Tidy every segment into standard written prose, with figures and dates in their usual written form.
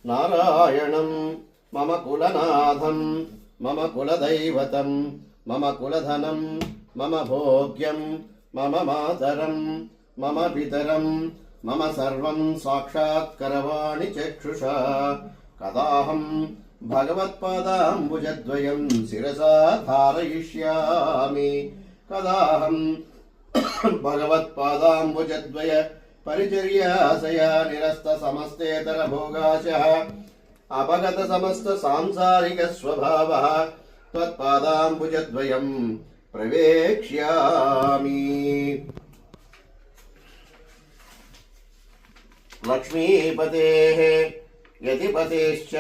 नारायणं मम कुलनाथं मम कुलदैवतं मम कुलधनं मम भोग्यं मम मातरं मम पितरं मम सर्वं साक्षात्करवाणि चक्षुषा कदाहं भगवत्पादाम्बुजद्वयं शिरसा धारयिष्यामि कदाहं भगवत्पादाम्बुजद्वय परिचर्यासया निरस्त समस्तेतर भोगाशः अपगत समस्त सांसारिक स्वभावः त्वत्पादाम्बुजद्वयं प्रवेक्ष्यामि। लक्ष्मीपतेः यतिपतेश्च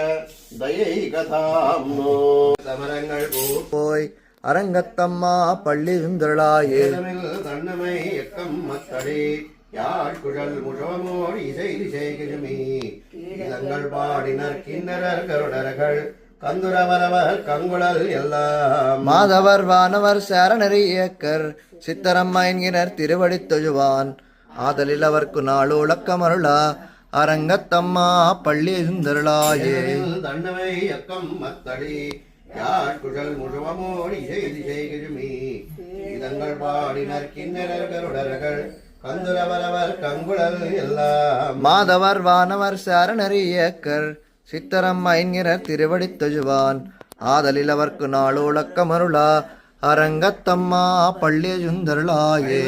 दयैकथाम्नो समरங்கள் போய் அரங்கத்தம்மா பள்ளி சுந்தரளாயே தன்னமை எக்கம் மத்தடி யாழ்குழல் முழவமோடு இசை திசைகிருமி இதங்கள் பாடினர் கிண்ணரர் கருடர்கள் கந்துரவரவர் கங்குழல் எல்லாம் மாதவர் வானவர் சேரணரி இயக்கர் சித்தரம்மா என்கினர் திருவடி தொழுவான் ஆதலில் அவர்க்கு நாளோளக்கமருளா அரங்கத்தம்மா பள்ளி சுந்தரளாயே தன்னமை எக்கம் மத்தடி யாழ்குழல் முழவமோடு இசை திசைகிருமி இதங்கள் பாடினர் கிண்ணரர் கருடர்கள் கந்துரவரவர் கங்குழல் எல்லாம் மாதவர் வானவர் சேரணரி இயக்கர் சித்தரம்மா என்கினர் திருவடி தொழுவான் ஆதலில் அவர்க்கு நாளோளக்கமருளா அரங்கத்தம்மா பள்ளி சுந்தரளாயே